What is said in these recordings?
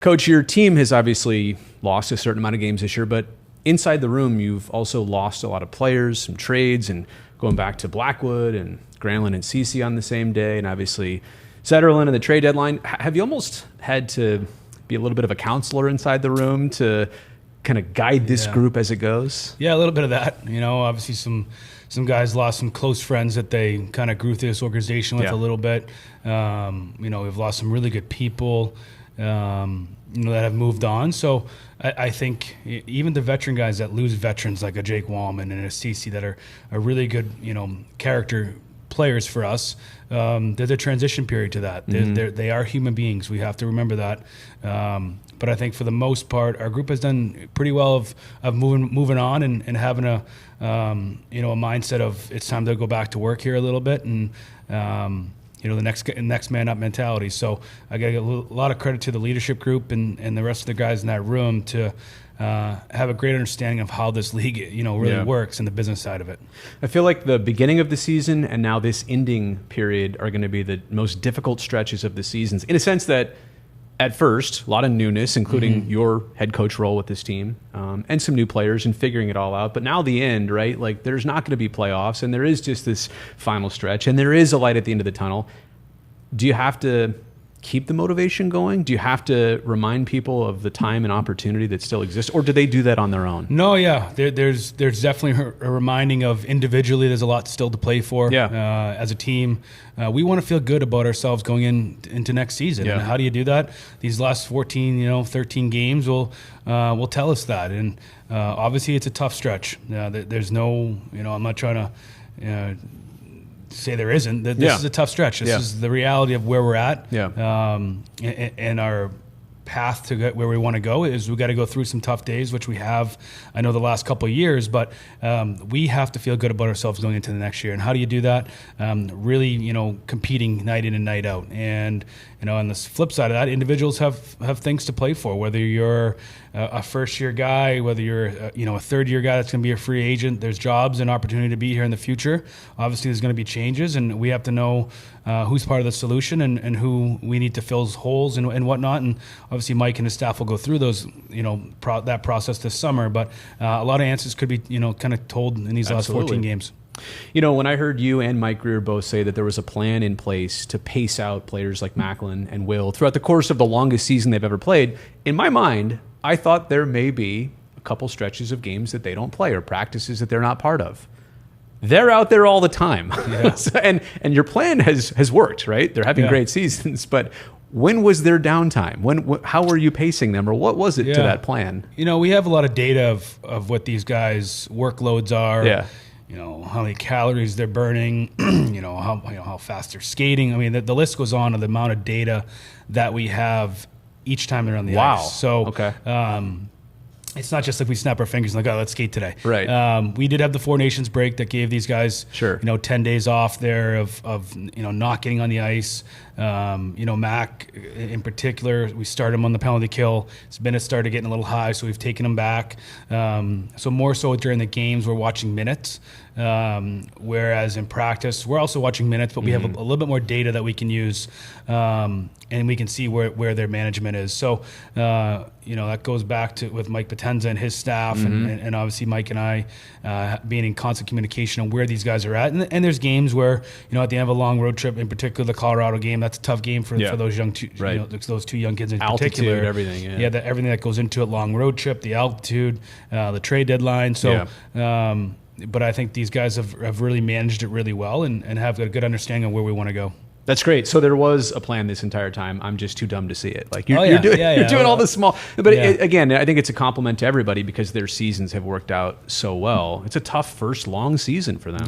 Coach, your team has obviously lost a certain amount of games this year, but inside the room, you've also lost a lot of players, some trades, and going back to Blackwood and Granlund and Ceci on the same day, and obviously Zetterlund and the trade deadline. Have you almost had to be a little bit of a counselor inside the room to kind of guide this group as it goes? Yeah, a little bit of that. Obviously some guys lost some close friends that they kind of grew through this organization with a little bit. We've lost some really good people. That have moved on. So I think even the veteran guys that lose veterans like a Jake Wallman and a Ceci that are really good, character players for us, there's a transition period to that. They are human beings. We have to remember that. But I think for the most part, our group has done pretty well of moving on and having a mindset of it's time to go back to work here a little bit and the next man up mentality. So I got to give a lot of credit to the leadership group and the rest of the guys in that room to have a great understanding of how this league, really works and the business side of it. I feel like the beginning of the season and now this ending period are going to be the most difficult stretches of the seasons, in a sense that at first, a lot of newness, including your head coach role with this team, and some new players and figuring it all out. But now the end, right? Like there's not going to be playoffs, and there is just this final stretch, and there is a light at the end of the tunnel. Do you have to keep the motivation going? Do you have to remind people of the time and opportunity that still exists, or do they do that on their own? No, yeah. There's definitely a reminding of individually there's a lot still to play for. As a team, we want to feel good about ourselves going into next season. And how do you do that? These last 14, 13 games will tell us that. And obviously it's a tough stretch. There's no, I'm not trying to say there isn't. This is a tough stretch. This is the reality of where we're at. And our path to get where we want to go is we got to go through some tough days, which we have, I know, the last couple of years, but we have to feel good about ourselves going into the next year. And how do you do that? Really, competing night in and night out. And, on the flip side of that, individuals have things to play for, whether you're a first-year guy, whether you're a third-year guy that's going to be a free agent. There's jobs and opportunity to be here in the future. Obviously, there's going to be changes, and we have to know who's part of the solution and who we need to fill holes and whatnot. And obviously, Mike and his staff will go through those, that process this summer. But a lot of answers could be, kind of told in these last 14 games. When I heard you and Mike Greer both say that there was a plan in place to pace out players like Macklin and Will throughout the course of the longest season they've ever played, in my mind, I thought there may be a couple stretches of games that they don't play or practices that they're not part of. They're out there all the time. And your plan has worked, right? They're having great seasons, but when was their downtime? How were you pacing them, or what was it to that plan? We have a lot of data of what these guys' workloads are. How many calories they're burning, how fast they're skating. I mean, the list goes on of the amount of data that we have each time they're on the ice. So it's not just like we snap our fingers and like, let's skate today. Right. We did have the Four Nations break that gave these guys, 10 days off there of not getting on the ice. Mac in particular, we started him on the penalty kill. His minutes started getting a little high, so we've taken him back. So more so during the games, we're watching minutes. Whereas in practice, we're also watching minutes, but we have a little bit more data that we can use, and we can see where their management is. So, that goes back to with Mike Potenza and his staff, and obviously Mike and I being in constant communication on where these guys are at. And there's games where, at the end of a long road trip, in particular the Colorado game, that's a tough game for those young, those two young kids in particular. Altitude, everything. Everything that goes into a long road trip, the altitude, the trade deadline. So. But I think these guys have really managed it really well and have a good understanding of where we want to go. That's great. So there was a plan this entire time. I'm just too dumb to see it. Like you're doing all the small. But again, I think it's a compliment to everybody because their seasons have worked out so well. It's a tough first long season for them.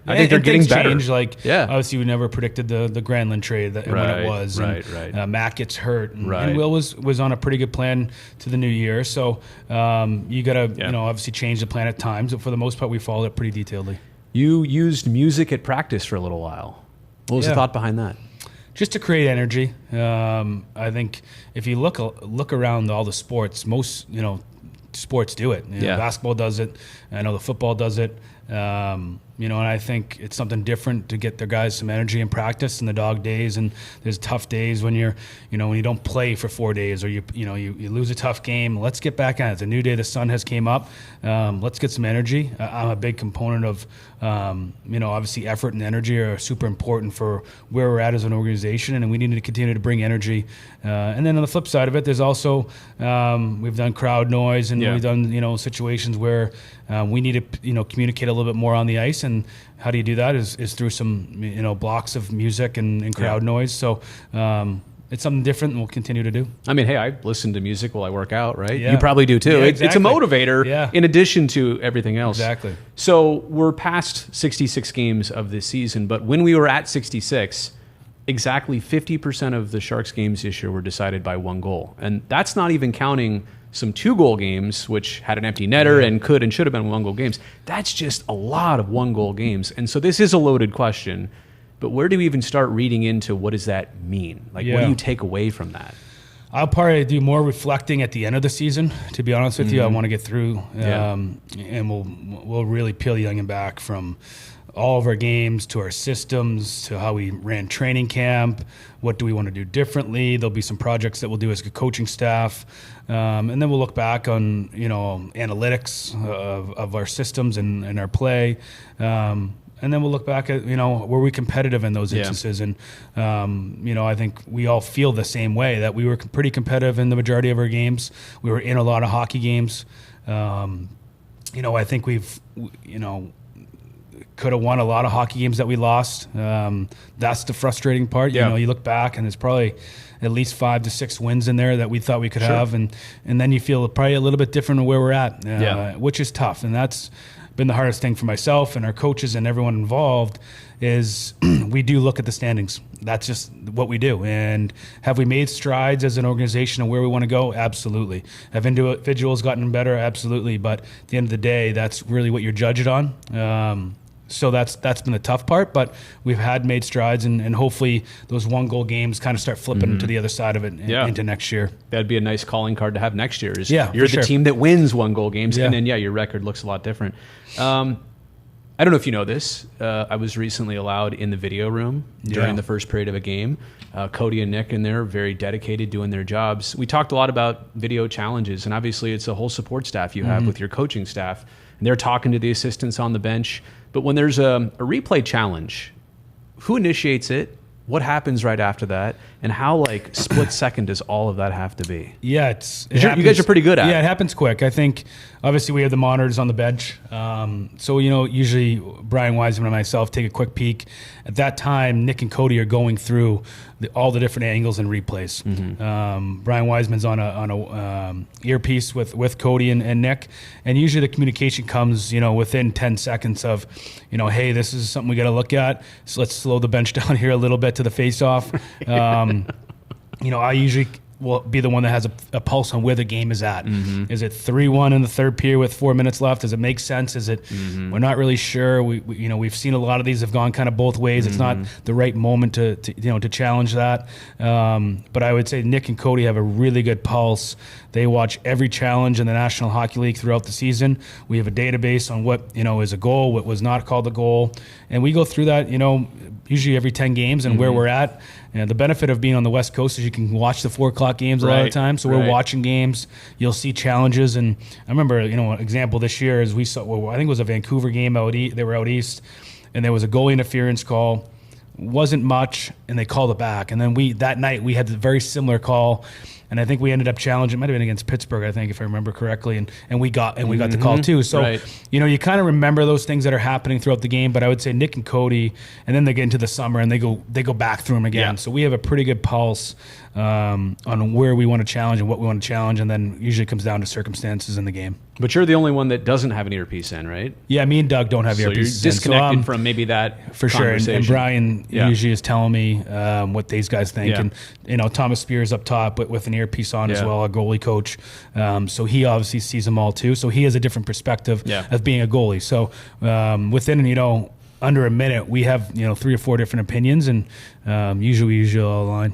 I think they're getting better. Obviously, we never predicted the Granlund trade when it was. Matt gets hurt, and Will was on a pretty good plan to the new year. So you got to obviously change the plan at times. But for the most part, we followed it pretty detailedly. You used music at practice for a little while. What was the thought behind that? Just to create energy. I think if you look around all the sports, most sports do it. Basketball does it. I know the football does it. and I think it's something different to get their guys some energy in practice in the dog days. And there's tough days when when you don't play for 4 days, or you lose a tough game. Let's get back on it. It's a new day. The sun has came up. Let's get some energy. I'm a big component of, obviously effort and energy are super important for where we're at as an organization, and we need to continue to bring energy. And then on the flip side of it, there's also, we've done crowd noise, and we've done, situations where we need to, communicate a little bit more on the ice. And how do you do that is through some, blocks of music and crowd noise. So, it's something different, and we'll continue to do. I mean, hey, I listen to music while I work out, right? Yeah. You probably do too. Yeah, It's a motivator in addition to everything else. Exactly. So we're past 66 games of this season, but when we were at 66, exactly 50% of the Sharks games this year were decided by 1 goal. And that's not even counting some 2-goal games, which had an empty netter and could and should have been 1-goal games. That's just a lot of 1-goal games. And so this is a loaded question. But where do we even start reading into what does that mean? What do you take away from that? I'll probably do more reflecting at the end of the season, to be honest with you. I want to get through, and we'll really peel the onion back from all of our games to our systems to how we ran training camp. What do we want to do differently? There'll be some projects that we'll do as a coaching staff, and then we'll look back on analytics of our systems and our play. And then we'll look back at, were we competitive in those instances? And, I think we all feel the same way, that we were pretty competitive in the majority of our games. We were in a lot of hockey games. I think we've, could have won a lot of hockey games that we lost. That's the frustrating part. You look back and there's probably at least 5 to 6 wins in there that we thought we could have. And then you feel probably a little bit different of where we're at, which is tough. And that's been the hardest thing for myself and our coaches and everyone involved is we do look at the standings. That's just what we do. And have we made strides as an organization and where we want to go? Absolutely. Have individuals gotten better? Absolutely. But at the end of the day, that's really what you're judged on. So that's been the tough part, but we've made strides, and hopefully those 1-goal games kind of start flipping to the other side of it into next year. That'd be a nice calling card to have next year. You're the team that wins 1-goal games, and then your record looks a lot different. I don't know if you know this. I was recently allowed in the video room during the first period of a game. Cody and Nick in there, very dedicated, doing their jobs. We talked a lot about video challenges, and obviously it's a whole support staff you have with your coaching staff. And they're talking to the assistants on the bench. But when there's a replay challenge, who initiates it? What happens right after that? And how split second does all of that have to be? Yeah, you guys are pretty good at it. Yeah, it happens quick. I think obviously we have the monitors on the bench. So, usually Brian Wiseman and myself take a quick peek. At that time, Nick and Cody are going through all the different angles and replays. Brian Wiseman's on a earpiece with Cody and Nick. And usually the communication comes, within 10 seconds of, hey, this is something we got to look at. So let's slow the bench down here a little bit to the face-off. I usually will be the one that has a pulse on where the game is at. Is it 3-1 in the third period with 4 minutes left? Does it make sense? Is it? We're not really sure. We've seen a lot of these have gone kind of both ways. It's not the right moment to challenge that. But I would say Nick and Cody have a really good pulse. They watch every challenge in the National Hockey League throughout the season. We have a database on what is a goal, what was not called a goal, and we go through that. Usually every 10 games and where we're at. And the benefit of being on the West Coast is you can watch the 4 o'clock games a lot of the time. So we're watching games. You'll see challenges. And I remember, an example this year is we saw, I think it was a Vancouver game they were out east, and there was a goalie interference call. Wasn't much, and they called it back. And then that night we had a very similar call. And I think we ended up challenging. It might have been against Pittsburgh, I think, if I remember correctly. And we got the call too. So you kind of remember those things that are happening throughout the game. But I would say Nick and Cody, and then they get into the summer and they go back through them again. Yeah. So we have a pretty good pulse on where we want to challenge and what we want to challenge, and then usually it comes down to circumstances in the game. But you're the only one that doesn't have an earpiece in, right? Yeah, me and Doug don't have earpieces. So you're disconnected from maybe that for sure. And Brian usually is telling me what these guys think, and Thomas Spears up top with an earpiece on as well, a goalie coach. So he obviously sees them all too. So he has a different perspective of being a goalie. So within under a minute, we have 3 or 4 different opinions, and usually all align.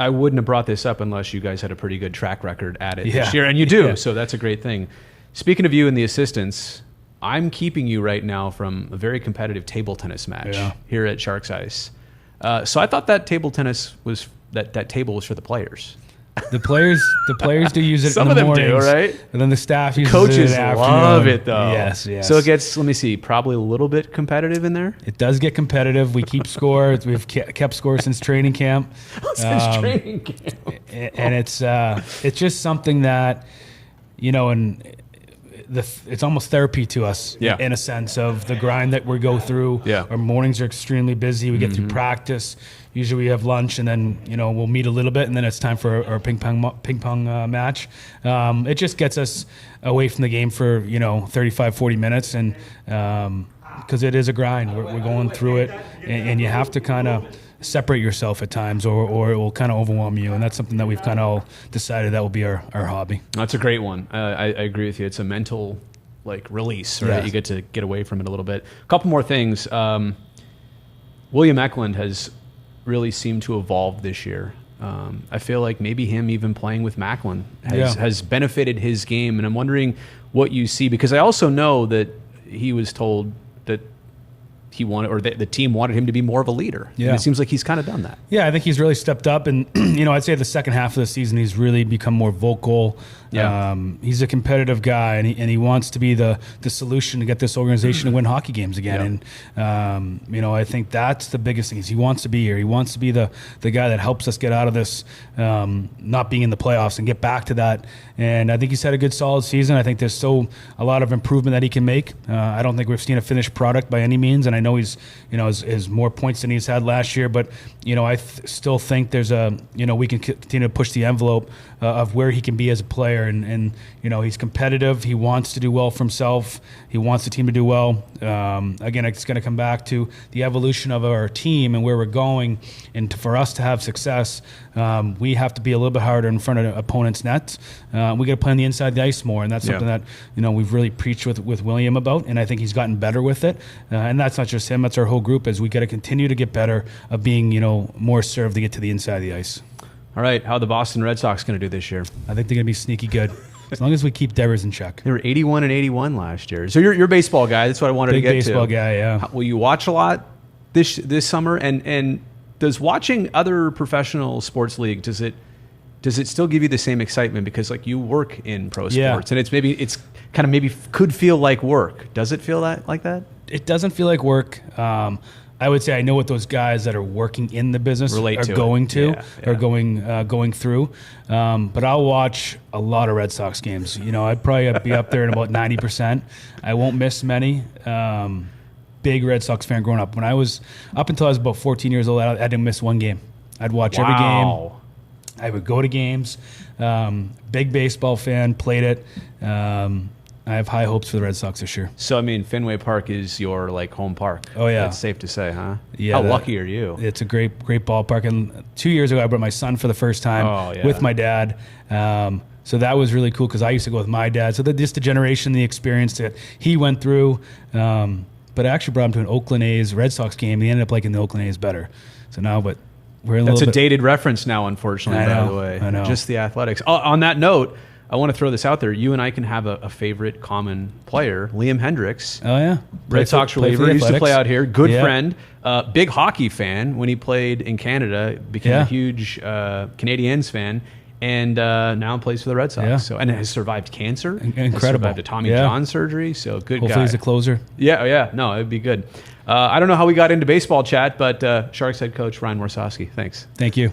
I wouldn't have brought this up unless you guys had a pretty good track record at it this year, and you do. So that's a great thing. Speaking of you and the assistants, I'm keeping you right now from a very competitive table tennis match here at Sharks Ice. So I thought that table tennis was that table was for the players. The players do use it. Some in the of them mornings, do, right? And then the staff uses Coaches it in the afternoon. love it though. Yes. So it gets, let me see, probably a little bit competitive in there. It does get competitive. We keep score. We've kept score since training camp. Training camp. And it's just something that, and it's almost therapy to us in a sense of the grind that we go through. Yeah. Our mornings are extremely busy. We get through practice. Usually we have lunch and then, we'll meet a little bit and then it's time for our ping pong match. It just gets us away from the game for, 35, 40 minutes. And because it is a grind, we're going through it and you have to kind of separate yourself at times or it will kind of overwhelm you. And that's something that we've kind of all decided that will be our hobby. That's a great one. I agree with you. It's a mental release, right? Yeah. You get to get away from it a little bit. A couple more things. William Eklund has really seemed to evolve this year. I feel like maybe him even playing with Macklin has benefited his game. And I'm wondering what you see, because I also know that he was told that he wanted, or the team wanted him to be more of a leader. Yeah. And it seems like he's kind of done that. Yeah, I think he's really stepped up. And, I'd say the second half of the season, he's really become more vocal. Yeah. He's a competitive guy, and he wants to be the solution to get this organization to win hockey games again. Yeah. And, I think that's the biggest thing is he wants to be here. He wants to be the guy that helps us get out of this not being in the playoffs and get back to that. And I think he's had a good, solid season. I think there's still a lot of improvement that he can make. I don't think we've seen a finished product by any means, and I know he's, has more points than he's had last year. But, I still think there's we can continue to push the envelope of where he can be as a player. And he's competitive. He wants to do well for himself. He wants the team to do well. Again, it's going to come back to the evolution of our team and where we're going. And for us to have success, we have to be a little bit harder in front of opponents' nets. We got to play on the inside of the ice more, and that's something that we've really preached with William about, and I think he's gotten better with it. And that's not just him; that's our whole group. As we got to continue to get better of being more served to get to the inside of the ice. All right, how are the Boston Red Sox going to do this year? I think they're going to be sneaky good. As long as we keep Devers in check. They were 81-81 last year. So you're a baseball guy. That's what I wanted to get to. Big baseball guy, yeah. Will you watch a lot this summer? And does watching other professional sports league, does it still give you the same excitement? Because you work in pro sports, and it's kind of maybe could feel like work. Does it feel like that? It doesn't feel like work. I would say I know what those guys that are working in the business are going through. But I'll watch a lot of Red Sox games. I'd probably be up there in about 90%. I won't miss many. Big Red Sox fan growing up. When I was up until I was about 14 years old, I didn't miss one game. I'd watch every game. I would go to games. Big baseball fan, played it. I have high hopes for the Red Sox this year. So, Fenway Park is your home park. Oh, yeah. That's safe to say, huh? Yeah. How lucky are you? It's a great ballpark. And 2 years ago, I brought my son for the first time with my dad. So that was really cool because I used to go with my dad. So just the generation, the experience that he went through. But I actually brought him to an Oakland A's Red Sox game. He ended up liking the Oakland A's better. So now, but we're in a little bit. That's a dated reference now, unfortunately, by the way. I know. Just the Athletics. On that note, I want to throw this out there. You and I can have a favorite common player, Liam Hendricks. Oh, yeah. Red Sox reliever. Used to play out here. Good friend. Big hockey fan when he played in Canada. Became a huge Canadiens fan. And now plays for the Red Sox. Yeah. So, and has survived cancer. Incredible. Has survived a Tommy John surgery. So good guy. Hopefully he's a closer. Yeah. No, it'd be good. I don't know how we got into baseball chat, but Sharks head coach Ryan Warsofsky. Thanks. Thank you.